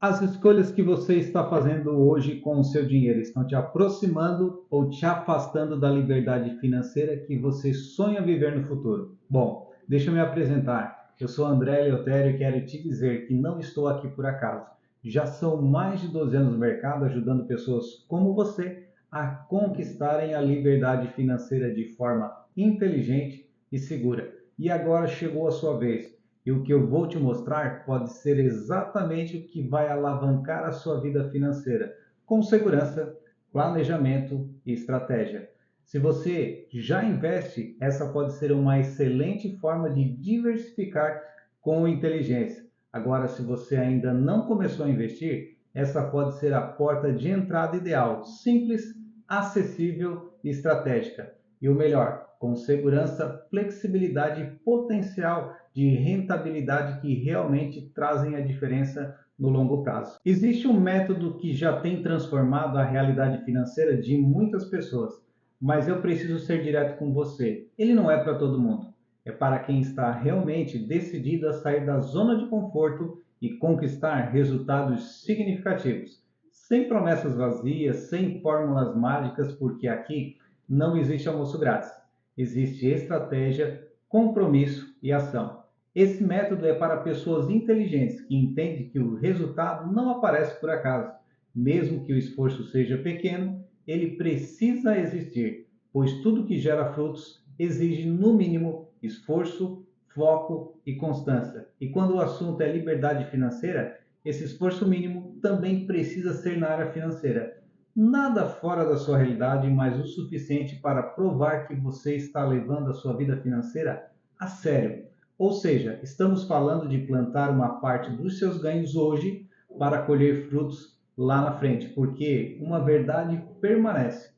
As escolhas que você está fazendo hoje com o seu dinheiro estão te aproximando ou te afastando da liberdade financeira que você sonha viver no futuro? Bom, deixa eu me apresentar. Eu sou André Eleutério e quero te dizer que não estou aqui por acaso. Já são mais de 12 anos no mercado ajudando pessoas como você a conquistarem a liberdade financeira de forma inteligente e segura. E agora chegou a sua vez. E o que eu vou te mostrar pode ser exatamente o que vai alavancar a sua vida financeira, com segurança, planejamento e estratégia. Se você já investe, essa pode ser uma excelente forma de diversificar com inteligência. Agora, se você ainda não começou a investir, essa pode ser a porta de entrada ideal, simples, acessível e estratégica. E o melhor, com segurança, flexibilidade e potencial de rentabilidade que realmente trazem a diferença no longo prazo. Existe um método que já tem transformado a realidade financeira de muitas pessoas, mas eu preciso ser direto com você. Ele não é para todo mundo. É para quem está realmente decidido a sair da zona de conforto e conquistar resultados significativos. Sem promessas vazias, sem fórmulas mágicas, porque aqui não existe almoço grátis. Existe estratégia, compromisso e ação. Esse método é para pessoas inteligentes que entendem que o resultado não aparece por acaso. Mesmo que o esforço seja pequeno, ele precisa existir, pois tudo que gera frutos exige, no mínimo, esforço, foco e constância. E quando o assunto é liberdade financeira, esse esforço mínimo também precisa ser na área financeira. Nada fora da sua realidade, mas o suficiente para provar que você está levando a sua vida financeira a sério. Ou seja, estamos falando de plantar uma parte dos seus ganhos hoje para colher frutos lá na frente, porque uma verdade permanece.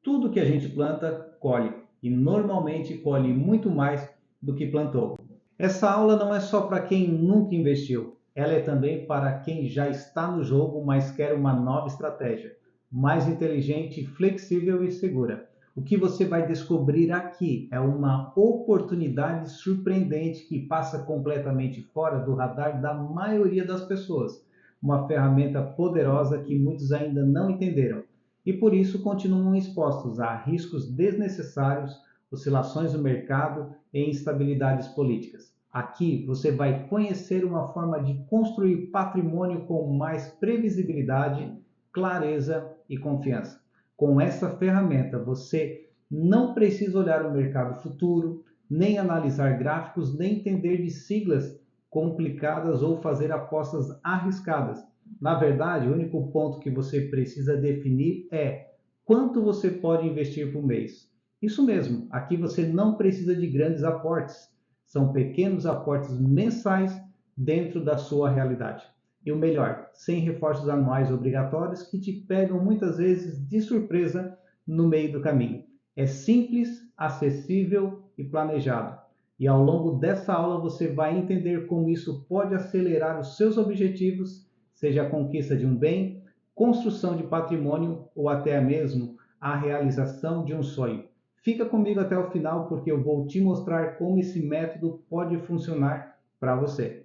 Tudo que a gente planta, colhe, e normalmente colhe muito mais do que plantou. Essa aula não é só para quem nunca investiu, ela é também para quem já está no jogo, mas quer uma nova estratégia, mais inteligente, flexível e segura. O que você vai descobrir aqui é uma oportunidade surpreendente que passa completamente fora do radar da maioria das pessoas. Uma ferramenta poderosa que muitos ainda não entenderam e por isso continuam expostos a riscos desnecessários, oscilações no mercado e instabilidades políticas. Aqui você vai conhecer uma forma de construir patrimônio com mais previsibilidade, clareza e confiança. Com essa ferramenta, você não precisa olhar o mercado futuro, nem analisar gráficos, nem entender de siglas complicadas ou fazer apostas arriscadas. Na verdade, o único ponto que você precisa definir é quanto você pode investir por mês. Isso mesmo, aqui você não precisa de grandes aportes, são pequenos aportes mensais dentro da sua realidade. E o melhor, sem reforços anuais obrigatórios que te pegam muitas vezes de surpresa no meio do caminho. É simples, acessível e planejado. E ao longo dessa aula você vai entender como isso pode acelerar os seus objetivos, seja a conquista de um bem, construção de patrimônio ou até mesmo a realização de um sonho. Fica comigo até o final porque eu vou te mostrar como esse método pode funcionar para você.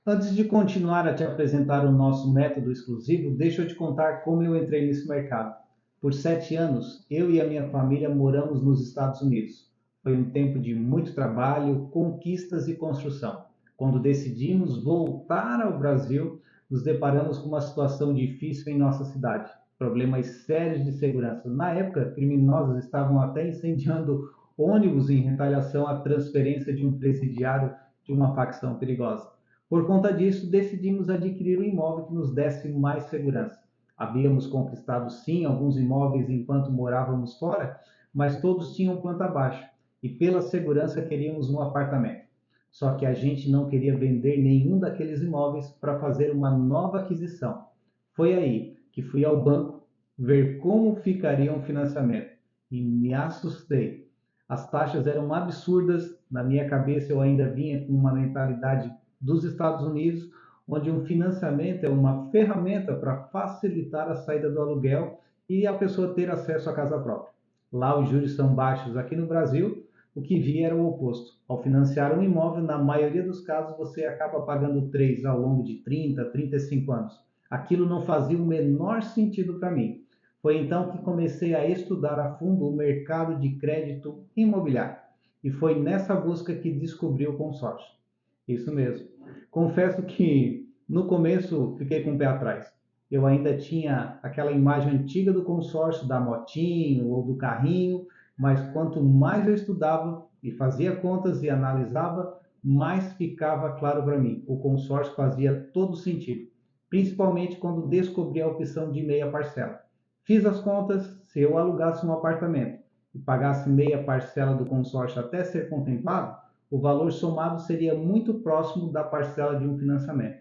Antes de continuar a te apresentar o nosso método exclusivo, deixa eu te contar como eu entrei nesse mercado. Por 7 anos, eu e a minha família moramos nos Estados Unidos. Foi um tempo de muito trabalho, conquistas e construção. Quando decidimos voltar ao Brasil, nos deparamos com uma situação difícil em nossa cidade. Problemas sérios de segurança. Na época, criminosos estavam até incendiando ônibus em retaliação à transferência de um presidiário de uma facção perigosa. Por conta disso, decidimos adquirir um imóvel que nos desse mais segurança. Havíamos conquistado sim alguns imóveis enquanto morávamos fora, mas todos tinham planta baixa e pela segurança queríamos um apartamento. Só que a gente não queria vender nenhum daqueles imóveis para fazer uma nova aquisição. Foi aí que fui ao banco ver como ficaria um financiamento e me assustei. As taxas eram absurdas, na minha cabeça eu ainda vinha com uma mentalidade dos Estados Unidos, onde um financiamento é uma ferramenta para facilitar a saída do aluguel e a pessoa ter acesso à casa própria. Lá os juros são baixos. Aqui no Brasil, o que vi era o oposto. Ao financiar um imóvel, na maioria dos casos, você acaba pagando 3 ao longo de 30, 35 anos. Aquilo não fazia o menor sentido para mim. Foi então que comecei a estudar a fundo o mercado de crédito imobiliário. E foi nessa busca que descobri o consórcio. Isso mesmo. Confesso que no começo fiquei com o pé atrás. Eu ainda tinha aquela imagem antiga do consórcio, da motinho ou do carrinho, mas quanto mais eu estudava e fazia contas e analisava, mais ficava claro para mim. O consórcio fazia todo sentido, principalmente quando descobri a opção de meia parcela. Fiz as contas, se eu alugasse um apartamento e pagasse meia parcela do consórcio até ser contemplado, o valor somado seria muito próximo da parcela de um financiamento,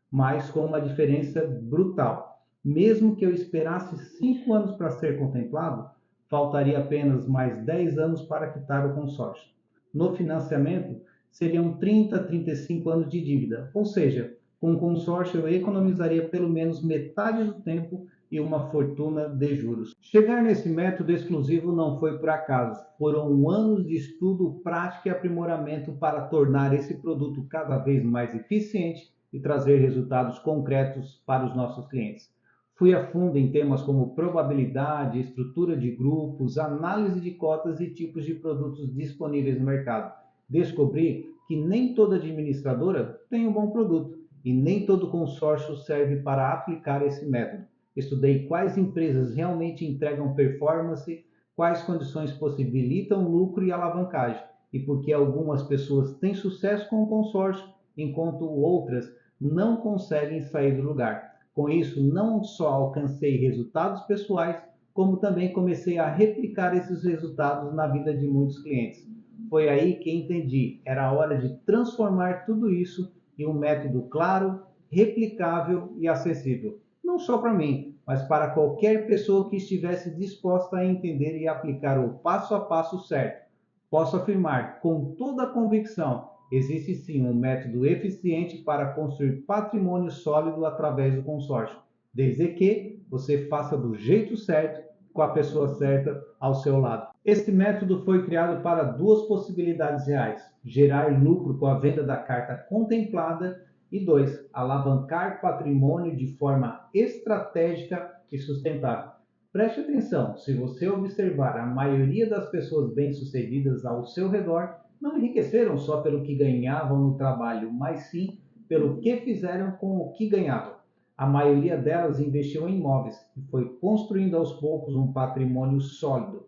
mas com uma diferença brutal. Mesmo que eu esperasse 5 anos para ser contemplado, faltaria apenas mais 10 anos para quitar o consórcio. No financiamento, seriam 30 a 35 anos de dívida, ou seja, com o consórcio eu economizaria pelo menos metade do tempo e uma fortuna de juros. Chegar nesse método exclusivo não foi por acaso, foram anos de estudo, prática e aprimoramento para tornar esse produto cada vez mais eficiente e trazer resultados concretos para os nossos clientes. Fui a fundo em temas como probabilidade, estrutura de grupos, análise de cotas e tipos de produtos disponíveis no mercado. Descobri que nem toda administradora tem um bom produto e nem todo consórcio serve para aplicar esse método. Estudei quais empresas realmente entregam performance, quais condições possibilitam lucro e alavancagem, e por que algumas pessoas têm sucesso com o consórcio, enquanto outras não conseguem sair do lugar. Com isso, não só alcancei resultados pessoais, como também comecei a replicar esses resultados na vida de muitos clientes. Foi aí que entendi, era hora de transformar tudo isso em um método claro, replicável e acessível. Não só para mim, mas para qualquer pessoa que estivesse disposta a entender e aplicar o passo a passo certo. Posso afirmar com toda a convicção, existe sim um método eficiente para construir patrimônio sólido através do consórcio, desde que você faça do jeito certo, com a pessoa certa ao seu lado. Este método foi criado para duas possibilidades reais: gerar lucro com a venda da carta contemplada e dois, alavancar patrimônio de forma estratégica e sustentável. Preste atenção, se você observar a maioria das pessoas bem-sucedidas ao seu redor, não enriqueceram só pelo que ganhavam no trabalho, mas sim pelo que fizeram com o que ganhavam. A maioria delas investiu em imóveis e foi construindo aos poucos um patrimônio sólido.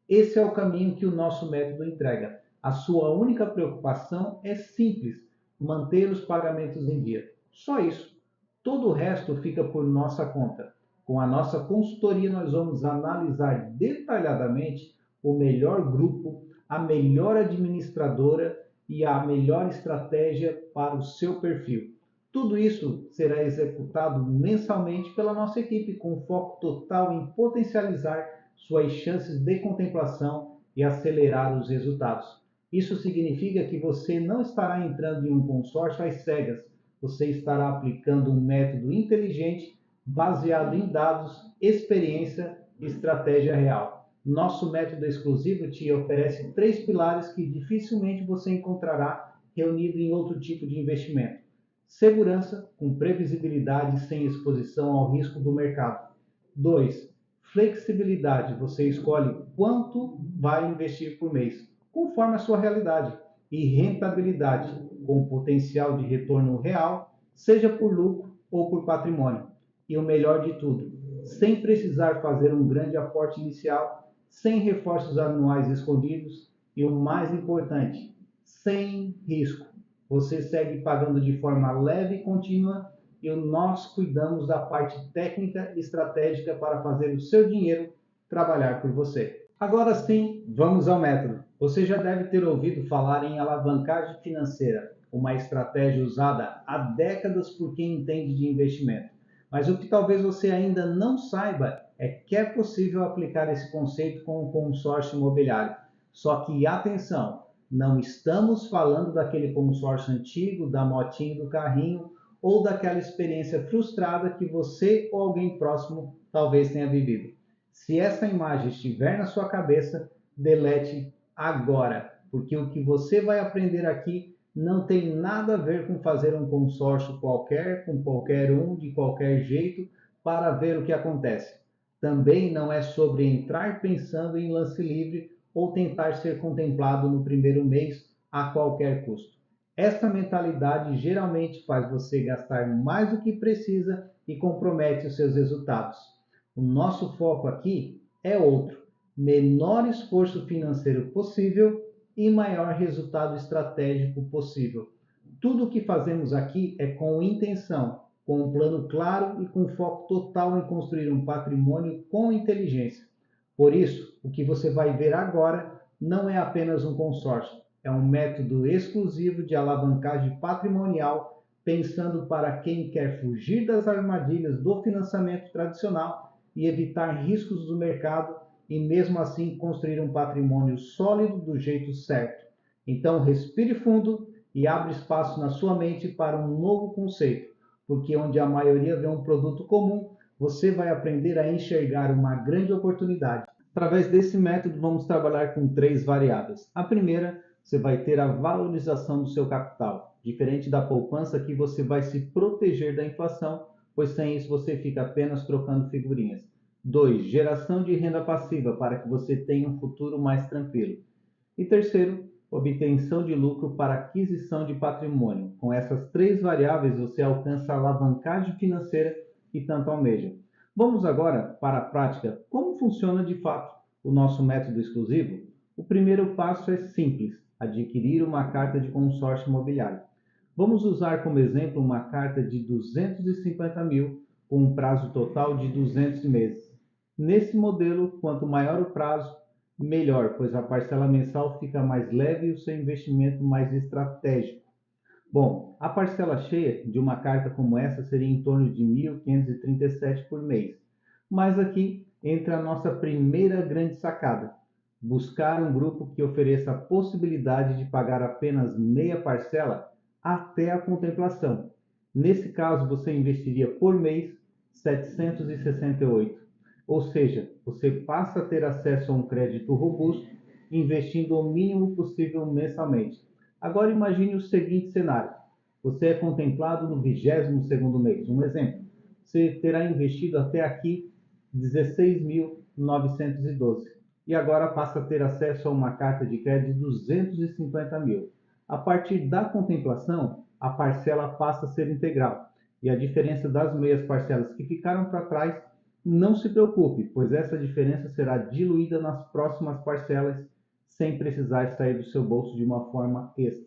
Esse é o caminho que o nosso método entrega. A sua única preocupação é simples: manter os pagamentos em dia. Só isso. Todo o resto fica por nossa conta. Com a nossa consultoria, nós vamos analisar detalhadamente o melhor grupo, a melhor administradora e a melhor estratégia para o seu perfil. Tudo isso será executado mensalmente pela nossa equipe, com foco total em potencializar suas chances de contemplação e acelerar os resultados. Isso significa que você não estará entrando em um consórcio às cegas, você estará aplicando um método inteligente baseado em dados, experiência e estratégia real. Nosso método exclusivo te oferece 3 pilares que dificilmente você encontrará reunido em outro tipo de investimento: segurança, com previsibilidade sem exposição ao risco do mercado. 2. Flexibilidade, você escolhe quanto vai investir por mês, conforme a sua realidade. E rentabilidade, com potencial de retorno real, seja por lucro ou por patrimônio. E o melhor de tudo, sem precisar fazer um grande aporte inicial, sem reforços anuais escondidos e o mais importante, sem risco. Você segue pagando de forma leve e contínua e nós cuidamos da parte técnica e estratégica para fazer o seu dinheiro trabalhar por você. Agora sim, vamos ao método. Você já deve ter ouvido falar em alavancagem financeira, uma estratégia usada há décadas por quem entende de investimento. Mas o que talvez você ainda não saiba é que é possível aplicar esse conceito com o consórcio imobiliário. Só que atenção, não estamos falando daquele consórcio antigo, da motinha e do carrinho, ou daquela experiência frustrada que você ou alguém próximo talvez tenha vivido. Se essa imagem estiver na sua cabeça, delete agora, porque o que você vai aprender aqui Não tem nada a ver com fazer um consórcio qualquer, com qualquer um, de qualquer jeito, para ver o que acontece. Também não é sobre entrar pensando em lance livre ou tentar ser contemplado no primeiro mês a qualquer custo. Essa mentalidade geralmente faz você gastar mais do que precisa e compromete os seus resultados. O nosso foco aqui é outro: menor esforço financeiro possível e maior resultado estratégico possível. Tudo o que fazemos aqui é com intenção, com um plano claro e com foco total em construir um patrimônio com inteligência. Por isso, o que você vai ver agora não é apenas um consórcio, é um método exclusivo de alavancagem patrimonial pensando para quem quer fugir das armadilhas do financiamento tradicional e evitar riscos do mercado e mesmo assim construir um patrimônio sólido do jeito certo. Então respire fundo e abra espaço na sua mente para um novo conceito, porque onde a maioria vê um produto comum, você vai aprender a enxergar uma grande oportunidade. Através desse método, vamos trabalhar com três variáveis. A primeira, você vai ter a valorização do seu capital. Diferente da poupança, que você vai se proteger da inflação, pois sem isso você fica apenas trocando figurinhas. 2. Geração de renda passiva, para que você tenha um futuro mais tranquilo. E terceiro, obtenção de lucro para aquisição de patrimônio. Com essas três variáveis, você alcança a alavancagem financeira que tanto almeja. Vamos agora para a prática. Como funciona de fato o nosso método exclusivo? O primeiro passo é simples: adquirir uma carta de consórcio imobiliário. Vamos usar como exemplo uma carta de 250 mil com um prazo total de 200 meses. Nesse modelo, quanto maior o prazo, melhor, pois a parcela mensal fica mais leve e o seu investimento mais estratégico. Bom, a parcela cheia de uma carta como essa seria em torno de 1.537 por mês. Mas aqui entra a nossa primeira grande sacada: buscar um grupo que ofereça a possibilidade de pagar apenas meia parcela até a contemplação. Nesse caso, você investiria por mês 768, ou seja, você passa a ter acesso a um crédito robusto, investindo o mínimo possível mensalmente. Agora imagine o seguinte cenário: você é contemplado no 22º mês. Um exemplo: você terá investido até aqui 16.912 e agora passa a ter acesso a uma carta de crédito de 250 mil. A partir da contemplação, a parcela passa a ser integral e a diferença das meias parcelas que ficaram para trás, não se preocupe, pois essa diferença será diluída nas próximas parcelas sem precisar sair do seu bolso de uma forma extra.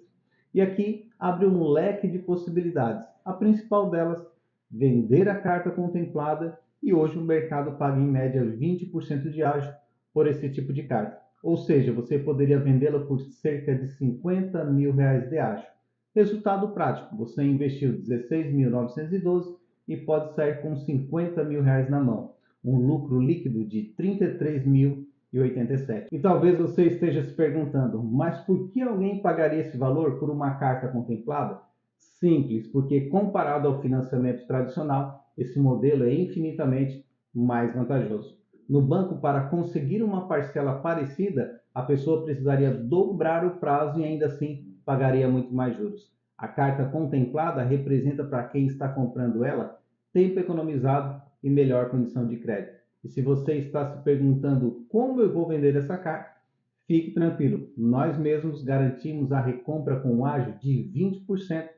E aqui abre um leque de possibilidades. A principal delas, vender a carta contemplada, e hoje o mercado paga em média 20% de ágio por esse tipo de carta. Ou seja, você poderia vendê-la por cerca de 50 mil reais de ágio. Resultado prático: você investiu 16.912 e pode sair com 50 mil reais na mão. Um lucro líquido de 33.087. E talvez você esteja se perguntando, mas por que alguém pagaria esse valor por uma carta contemplada? Simples, porque comparado ao financiamento tradicional, esse modelo é infinitamente mais vantajoso. No banco, para conseguir uma parcela parecida, a pessoa precisaria dobrar o prazo e ainda assim pagaria muito mais juros. A carta contemplada representa para quem está comprando ela tempo economizado e melhor condição de crédito. E se você está se perguntando como eu vou vender essa carta, fique tranquilo, nós mesmos garantimos a recompra com um ágio de 20%,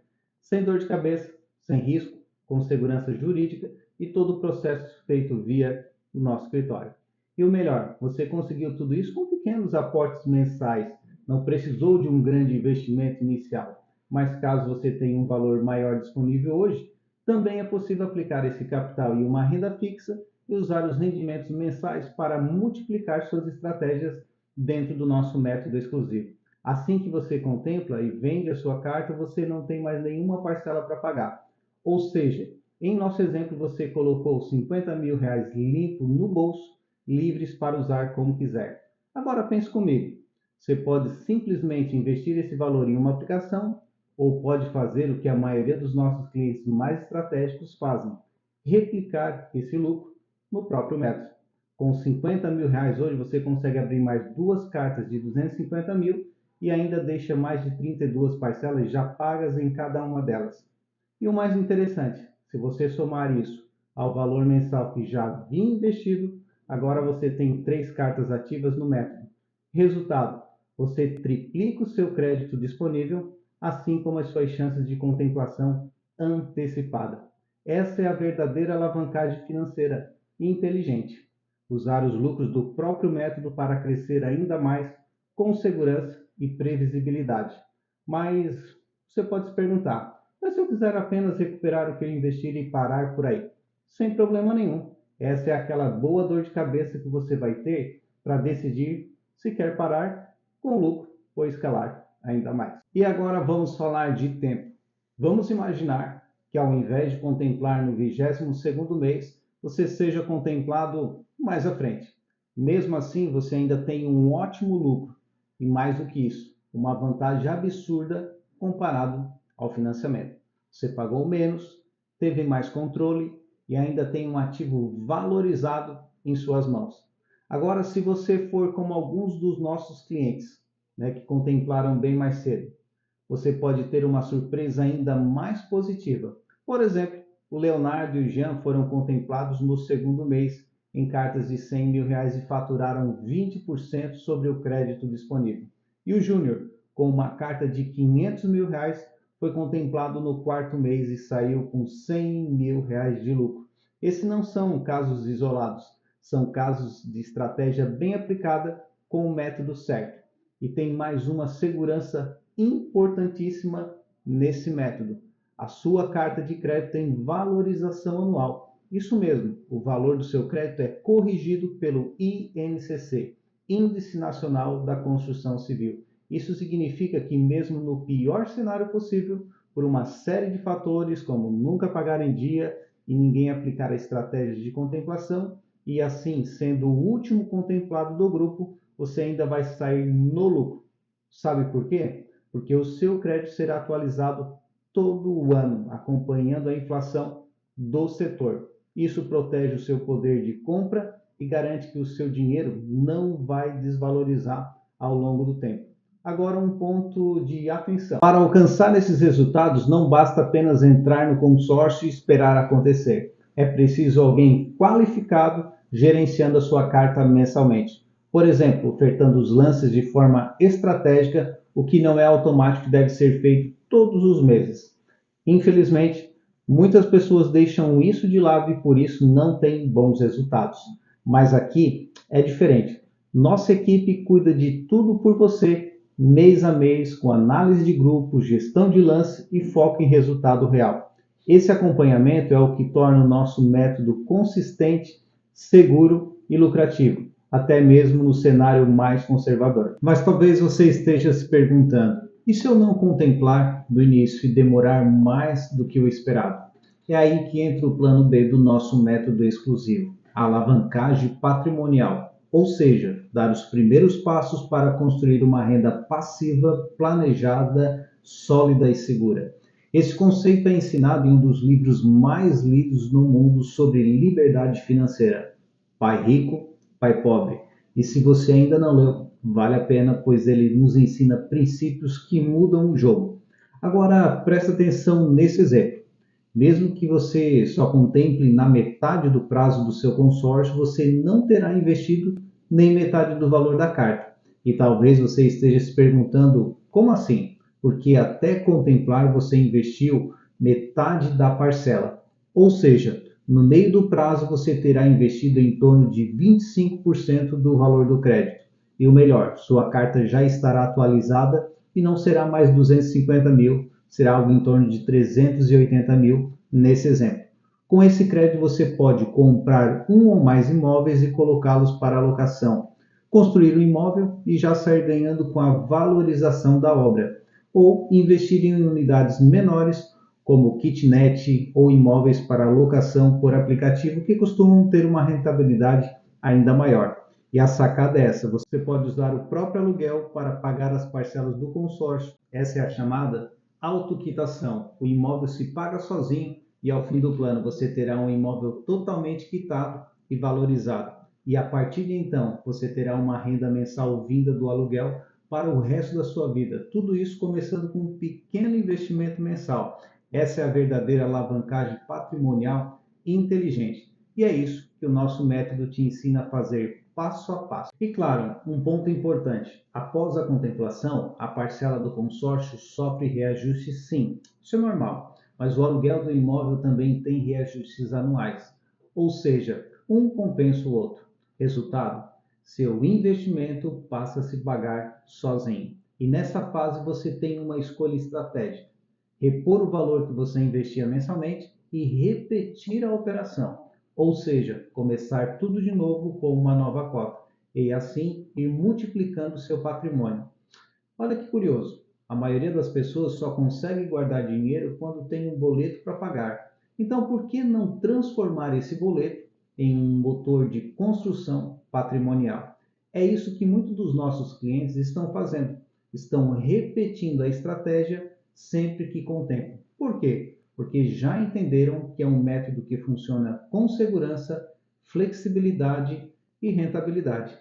sem dor de cabeça, sem risco, com segurança jurídica e todo o processo feito via o nosso escritório. E o melhor, você conseguiu tudo isso com pequenos aportes mensais, não precisou de um grande investimento inicial. Mas caso você tenha um valor maior disponível hoje, também é possível aplicar esse capital em uma renda fixa e usar os rendimentos mensais para multiplicar suas estratégias dentro do nosso método exclusivo. Assim que você contempla e vende a sua carta, você não tem mais nenhuma parcela para pagar. Ou seja, em nosso exemplo, você colocou 50 mil reais limpo no bolso, livres para usar como quiser. Agora pense comigo: você pode simplesmente investir esse valor em uma aplicação, ou pode fazer o que a maioria dos nossos clientes mais estratégicos fazem: replicar esse lucro no próprio método. Com 50 mil reais hoje, você consegue abrir mais duas cartas de 250 mil e ainda deixa mais de 32 parcelas já pagas em cada uma delas. E o mais interessante, se você somar isso ao valor mensal que já havia investido, agora você tem 3 cartas ativas no método. Resultado, você triplica o seu crédito disponível, assim como as suas chances de contemplação antecipada. Essa é a verdadeira alavancagem financeira inteligente. Usar os lucros do próprio método para crescer ainda mais com segurança e previsibilidade. Mas você pode se perguntar, mas se eu quiser apenas recuperar o que eu investir e parar por aí? Sem problema nenhum. Essa é aquela boa dor de cabeça que você vai ter para decidir se quer parar com lucro ou escalar ainda mais. E agora vamos falar de tempo. Vamos imaginar que ao invés de contemplar no 22º mês, você seja contemplado mais à frente. Mesmo assim, você ainda tem um ótimo lucro e mais do que isso, uma vantagem absurda comparado ao financiamento. Você pagou menos, teve mais controle e ainda tem um ativo valorizado em suas mãos. Agora, se você for como alguns dos nossos clientes, né, que contemplaram bem mais cedo, você pode ter uma surpresa ainda mais positiva. Por exemplo, o Leonardo e o Jean foram contemplados no segundo mês em cartas de R$ 100.000 e faturaram 20% sobre o crédito disponível. E o Júnior, com uma carta de R$ 500.000, foi contemplado no quarto mês e saiu com R$ 100.000 de lucro. Esses não são casos isolados, são casos de estratégia bem aplicada com o método certo. E tem mais uma segurança importantíssima nesse método. A sua carta de crédito tem valorização anual. Isso mesmo, o valor do seu crédito é corrigido pelo INCC, Índice Nacional da Construção Civil. Isso significa que mesmo no pior cenário possível, por uma série de fatores como nunca pagar em dia e ninguém aplicar a estratégia de contemplação, e assim sendo o último contemplado do grupo, você ainda vai sair no lucro. Sabe por quê? Porque o seu crédito será atualizado todo o ano, acompanhando a inflação do setor. Isso protege o seu poder de compra e garante que o seu dinheiro não vai desvalorizar ao longo do tempo. Agora, um ponto de atenção. Para alcançar esses resultados, não basta apenas entrar no consórcio e esperar acontecer. É preciso alguém qualificado gerenciando a sua carta mensalmente. Por exemplo, ofertando os lances de forma estratégica, o que não é automático deve ser feito todos os meses. Infelizmente, muitas pessoas deixam isso de lado e por isso não têm bons resultados. Mas aqui é diferente. Nossa equipe cuida de tudo por você, mês a mês, com análise de grupo, gestão de lance e foco em resultado real. Esse acompanhamento é o que torna o nosso método consistente, seguro e lucrativo, até mesmo no cenário mais conservador. Mas talvez você esteja se perguntando, e se eu não contemplar do início e demorar mais do que o esperado? É aí que entra o plano B do nosso método exclusivo, a alavancagem patrimonial, ou seja, dar os primeiros passos para construir uma renda passiva, planejada, sólida e segura. Esse conceito é ensinado em um dos livros mais lidos no mundo sobre liberdade financeira, Pai Rico, Pai Pobre. E se você ainda não leu, vale a pena, pois ele nos ensina princípios que mudam o jogo. Agora, presta atenção nesse exemplo. Mesmo que você só contemple na metade do prazo do seu consórcio, você não terá investido nem metade do valor da carta. E talvez você esteja se perguntando, como assim? Porque até contemplar você investiu metade da parcela. Ou seja, no meio do prazo você terá investido em torno de 25% do valor do crédito. E o melhor, sua carta já estará atualizada e não será mais 250 mil, será algo em torno de 380 mil nesse exemplo. Com esse crédito você pode comprar um ou mais imóveis e colocá-los para alocação, construir um imóvel e já sair ganhando com a valorização da obra, ou investir em unidades menores como kitnet ou imóveis para locação por aplicativo que costumam ter uma rentabilidade ainda maior. E a sacada é essa, você pode usar o próprio aluguel para pagar as parcelas do consórcio. Essa é a chamada autoquitação. O imóvel se paga sozinho e ao fim do plano você terá um imóvel totalmente quitado e valorizado. E a partir de então você terá uma renda mensal vinda do aluguel para o resto da sua vida. Tudo isso começando com um pequeno investimento mensal. Essa é a verdadeira alavancagem patrimonial inteligente. E é isso que o nosso método te ensina a fazer passo a passo. E claro, um ponto importante: após a contemplação, a parcela do consórcio sofre reajuste sim, isso é normal, mas o aluguel do imóvel também tem reajustes anuais, ou seja, um compensa o outro. Resultado: seu investimento passa a se pagar sozinho. E nessa fase você tem uma escolha estratégica: repor o valor que você investia mensalmente e repetir a operação, ou seja, começar tudo de novo com uma nova cota e assim ir multiplicando seu patrimônio. Olha que curioso, a maioria das pessoas só consegue guardar dinheiro quando tem um boleto para pagar. Então, por que não transformar esse boleto em um motor de construção patrimonial? É isso que muitos dos nossos clientes estão fazendo. Estão repetindo a estratégia sempre que contemplam. Por quê? Porque já entenderam que é um método que funciona com segurança, flexibilidade e rentabilidade.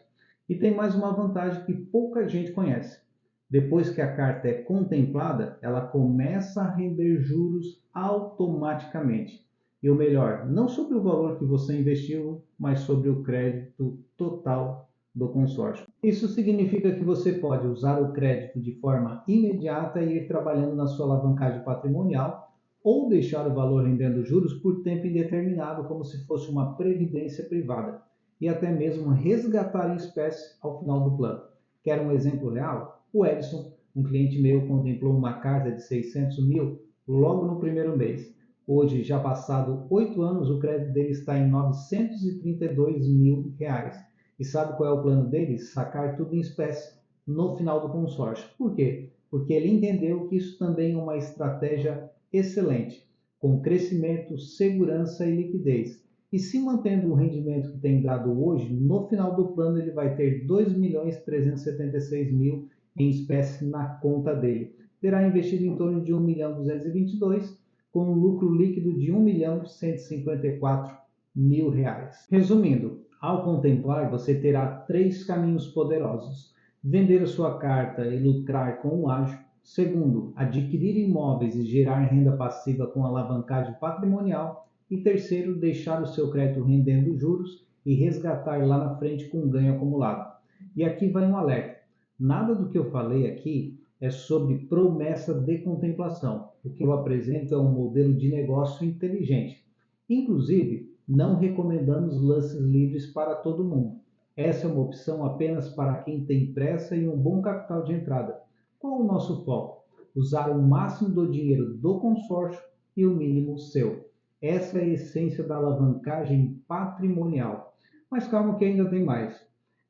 E tem mais uma vantagem que pouca gente conhece: depois que a carta é contemplada, ela começa a render juros automaticamente. E o melhor, não sobre o valor que você investiu, mas sobre o crédito total do consórcio. Isso significa que você pode usar o crédito de forma imediata e ir trabalhando na sua alavancagem patrimonial, ou deixar o valor rendendo juros por tempo indeterminado, como se fosse uma previdência privada, e até mesmo resgatar em espécie ao final do plano. Quer um exemplo real? O Edson, um cliente meu, contemplou uma carta de 600 mil logo no primeiro mês. Hoje, já passado 8 anos, o crédito dele está em 932 mil reais. E sabe qual é o plano dele? Sacar tudo em espécie no final do consórcio. Por quê? Porque ele entendeu que isso também é uma estratégia excelente, com crescimento, segurança e liquidez. E se mantendo o rendimento que tem dado hoje, no final do plano ele vai ter 2.376.000 em espécie na conta dele. Terá investido em torno de 1.222.000, com um lucro líquido de 1.154.000 reais. Resumindo, ao contemplar, você terá 3 caminhos poderosos: vender a sua carta e lucrar com o ágio. Segundo, adquirir imóveis e gerar renda passiva com alavancagem patrimonial. E terceiro, deixar o seu crédito rendendo juros e resgatar lá na frente com ganho acumulado. E aqui vai um alerta: nada do que eu falei aqui é sobre promessa de contemplação. O que eu apresento é um modelo de negócio inteligente. Inclusive, não recomendamos lances livres para todo mundo. Essa é uma opção apenas para quem tem pressa e um bom capital de entrada. Qual o nosso foco? Usar o máximo do dinheiro do consórcio e o mínimo seu. Essa é a essência da alavancagem patrimonial. Mas calma que ainda tem mais.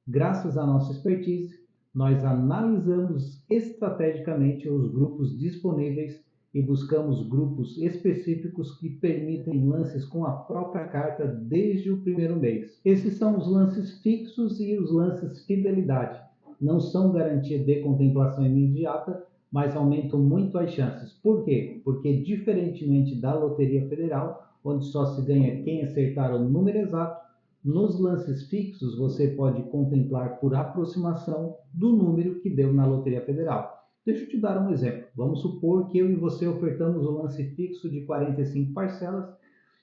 Graças à nossa expertise, nós analisamos estrategicamente os grupos disponíveis e buscamos grupos específicos que permitem lances com a própria carta desde o primeiro mês. Esses são os lances fixos e os lances fidelidade. Não são garantia de contemplação imediata, mas aumentam muito as chances. Por quê? Porque, diferentemente da Loteria Federal, onde só se ganha quem acertar o número exato, nos lances fixos você pode contemplar por aproximação do número que deu na Loteria Federal. Deixa eu te dar um exemplo. Vamos supor que eu e você ofertamos o lance fixo de 45 parcelas.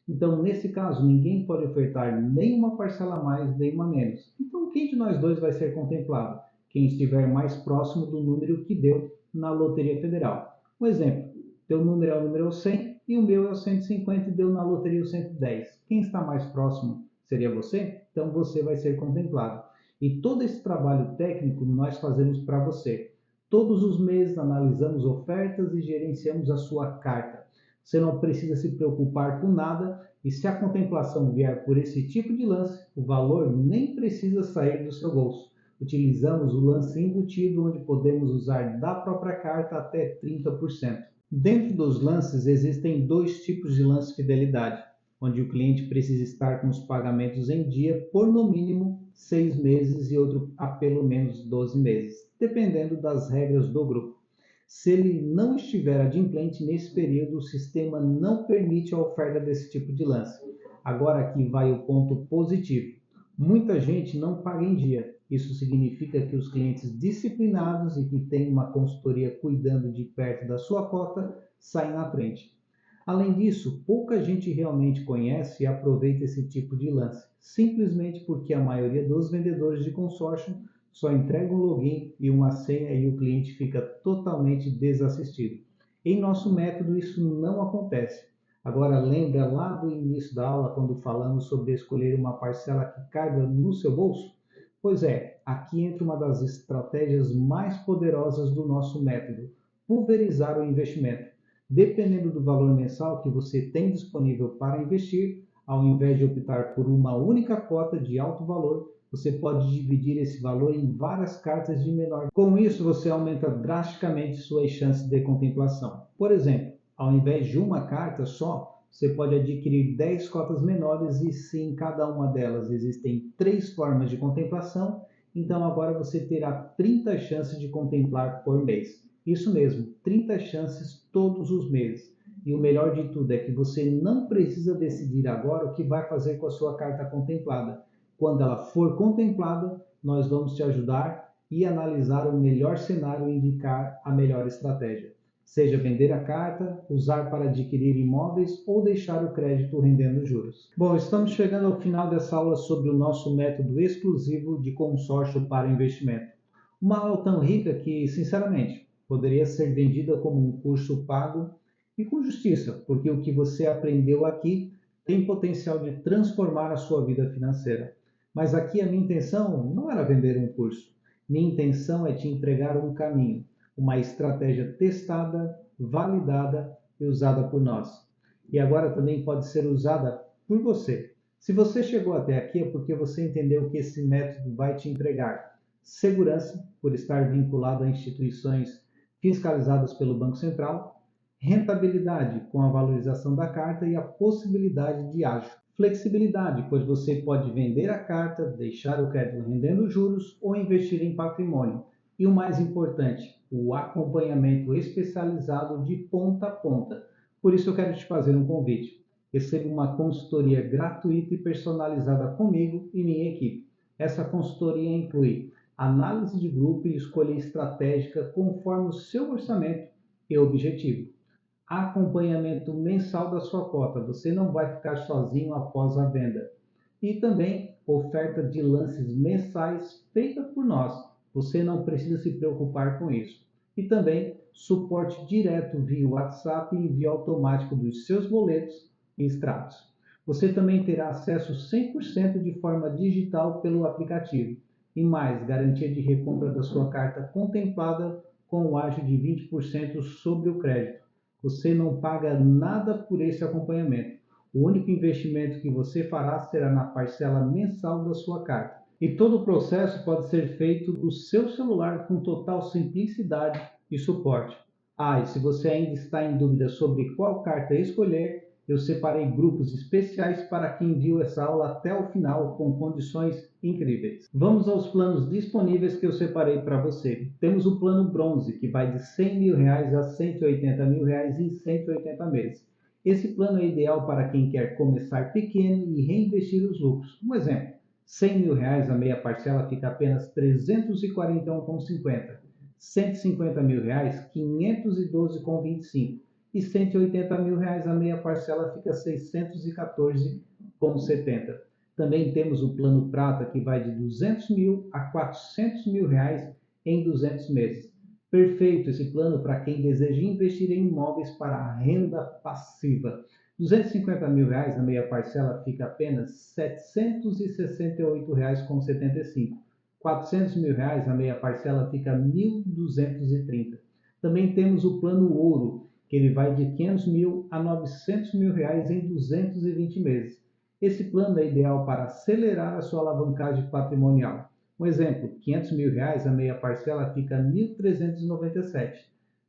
Então, nesse caso, ninguém pode ofertar nenhuma parcela a mais, nenhuma a menos. Então, quem de nós dois vai ser contemplado? Quem estiver mais próximo do número que deu na Loteria Federal. Um exemplo: teu número é o número 100 e o meu é o 150 e deu na loteria o 110. Quem está mais próximo seria você? Então você vai ser contemplado. E todo esse trabalho técnico nós fazemos para você. Todos os meses analisamos ofertas e gerenciamos a sua carta. Você não precisa se preocupar com nada, e se a contemplação vier por esse tipo de lance, o valor nem precisa sair do seu bolso. Utilizamos o lance embutido, onde podemos usar da própria carta até 30%. Dentro dos lances existem 2 tipos de lance fidelidade, onde o cliente precisa estar com os pagamentos em dia por no mínimo 6 meses e outro a pelo menos 12 meses, dependendo das regras do grupo. Se ele não estiver adimplente nesse período, o sistema não permite a oferta desse tipo de lance. Agora aqui vai o ponto positivo: muita gente não paga em dia Isso significa que os clientes disciplinados e que têm uma consultoria cuidando de perto da sua cota saem na frente. Além disso, pouca gente realmente conhece e aproveita esse tipo de lance, simplesmente porque a maioria dos vendedores de consórcio só entrega um login e uma senha e o cliente fica totalmente desassistido. Em nosso método, isso não acontece. Agora, lembra lá do início da aula, quando falamos sobre escolher uma parcela que caiba no seu bolso? Pois é, aqui entra uma das estratégias mais poderosas do nosso método: pulverizar o investimento. Dependendo do valor mensal que você tem disponível para investir, ao invés de optar por uma única cota de alto valor, você pode dividir esse valor em várias cartas de menor. Com isso, você aumenta drasticamente suas chances de contemplação. Por exemplo, ao invés de uma carta só, você pode adquirir 10 cotas menores e se em cada uma delas existem 3 formas de contemplação, então agora você terá 30 chances de contemplar por mês. Isso mesmo, 30 chances todos os meses. E o melhor de tudo é que você não precisa decidir agora o que vai fazer com a sua carta contemplada. Quando ela for contemplada, nós vamos te ajudar e analisar o melhor cenário e indicar a melhor estratégia. Seja vender a carta, usar para adquirir imóveis ou deixar o crédito rendendo juros. Bom, estamos chegando ao final dessa aula sobre o nosso método exclusivo de consórcio para investimento. Uma aula tão rica que, sinceramente, poderia ser vendida como um curso pago e com justiça, porque o que você aprendeu aqui tem potencial de transformar a sua vida financeira. Mas aqui a minha intenção não era vender um curso. Minha intenção é te entregar um caminho, uma estratégia testada, validada e usada por nós. E agora também pode ser usada por você. Se você chegou até aqui é porque você entendeu que esse método vai te entregar segurança, por estar vinculado a instituições fiscalizadas pelo Banco Central, rentabilidade com a valorização da carta e a possibilidade de ágio. Flexibilidade, pois você pode vender a carta, deixar o crédito rendendo juros ou investir em patrimônio. E o mais importante, o acompanhamento especializado de ponta a ponta. Por isso eu quero te fazer um convite. Receba uma consultoria gratuita e personalizada comigo e minha equipe. Essa consultoria inclui análise de grupo e escolha estratégica conforme o seu orçamento e objetivo. Acompanhamento mensal da sua cota, você não vai ficar sozinho após a venda. E também oferta de lances mensais feita por nós, você não precisa se preocupar com isso. E também suporte direto via WhatsApp e envio automático dos seus boletos e extratos. Você também terá acesso 100% de forma digital pelo aplicativo. E mais, garantia de recompra da sua carta contemplada com o ágio de 20% sobre o crédito. Você não paga nada por esse acompanhamento. O único investimento que você fará será na parcela mensal da sua carta. E todo o processo pode ser feito do seu celular com total simplicidade e suporte. E se você ainda está em dúvida sobre qual carta escolher, eu separei grupos especiais para quem viu essa aula até o final com condições incríveis. Vamos aos planos disponíveis que eu separei para você. Temos o plano bronze, que vai de R$ 100 mil a R$ 180 mil em 180 meses. Esse plano é ideal para quem quer começar pequeno e reinvestir os lucros. Um exemplo, R$ 100 mil a meia parcela fica apenas R$ 341,50. R$ 150 mil, R$ 512,25. E R$ 180 mil a meia parcela fica R$ 614,70. Também temos o plano prata, que vai de R$ 200 mil a R$ 400 mil em 200 meses. Perfeito esse plano para quem deseja investir em imóveis para renda passiva. R$ 250 mil a meia parcela fica apenas R$ 768,75. R$ 400 mil a meia parcela fica R$ 1.230. Também temos o plano ouro, que ele vai de R$ 500 mil a R$ 900 mil em 220 meses. Esse plano é ideal para acelerar a sua alavancagem patrimonial. Um exemplo, R$ 500 mil a meia parcela fica R$ 1.397, R$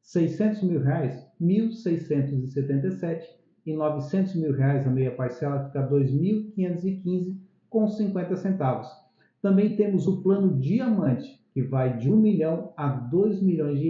600 mil, R$ 1.677 e R$ 900 mil a meia parcela fica R$ 2.515,50 centavos. Também temos o plano diamante, que vai de R$ 1 milhão a R$ 2 milhões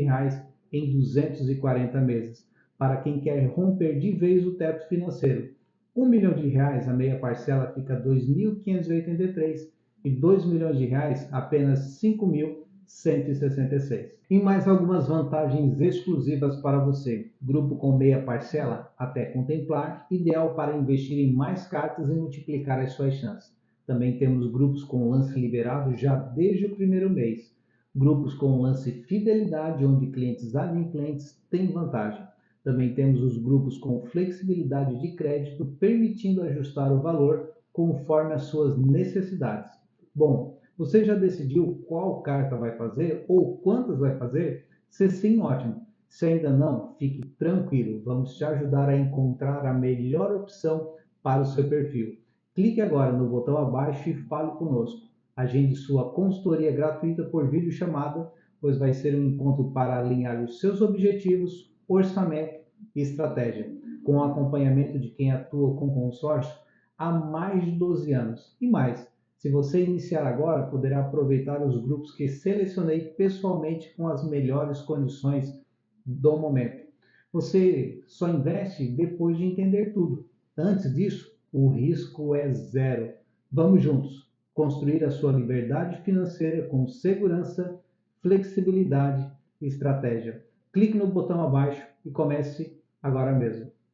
em 240 meses, para quem quer romper de vez o teto financeiro. R$ 1 milhão a meia parcela fica R$ 2.583 e R$ 2 milhões apenas 5.166. E mais algumas vantagens exclusivas para você. Grupo com meia parcela até contemplar, ideal para investir em mais cartas e multiplicar as suas chances. Também temos grupos com lance liberado já desde o primeiro mês. Grupos com lance fidelidade, onde clientes adimplentes têm vantagem. Também temos os grupos com flexibilidade de crédito, permitindo ajustar o valor conforme as suas necessidades. Bom, você já decidiu qual carta vai fazer ou quantas vai fazer? Se sim, ótimo. Se ainda não, fique tranquilo. Vamos te ajudar a encontrar a melhor opção para o seu perfil. Clique agora no botão abaixo e fale conosco. Agende sua consultoria gratuita por videochamada, pois vai ser um encontro para alinhar os seus objetivos, orçamento e estratégia, com o acompanhamento de quem atua com consórcio há mais de 12 anos. E mais, se você iniciar agora, poderá aproveitar os grupos que selecionei pessoalmente com as melhores condições do momento. Você só investe depois de entender tudo. Antes disso, o risco é zero. Vamos juntos construir a sua liberdade financeira com segurança, flexibilidade e estratégia. Clique no botão abaixo e comece agora mesmo.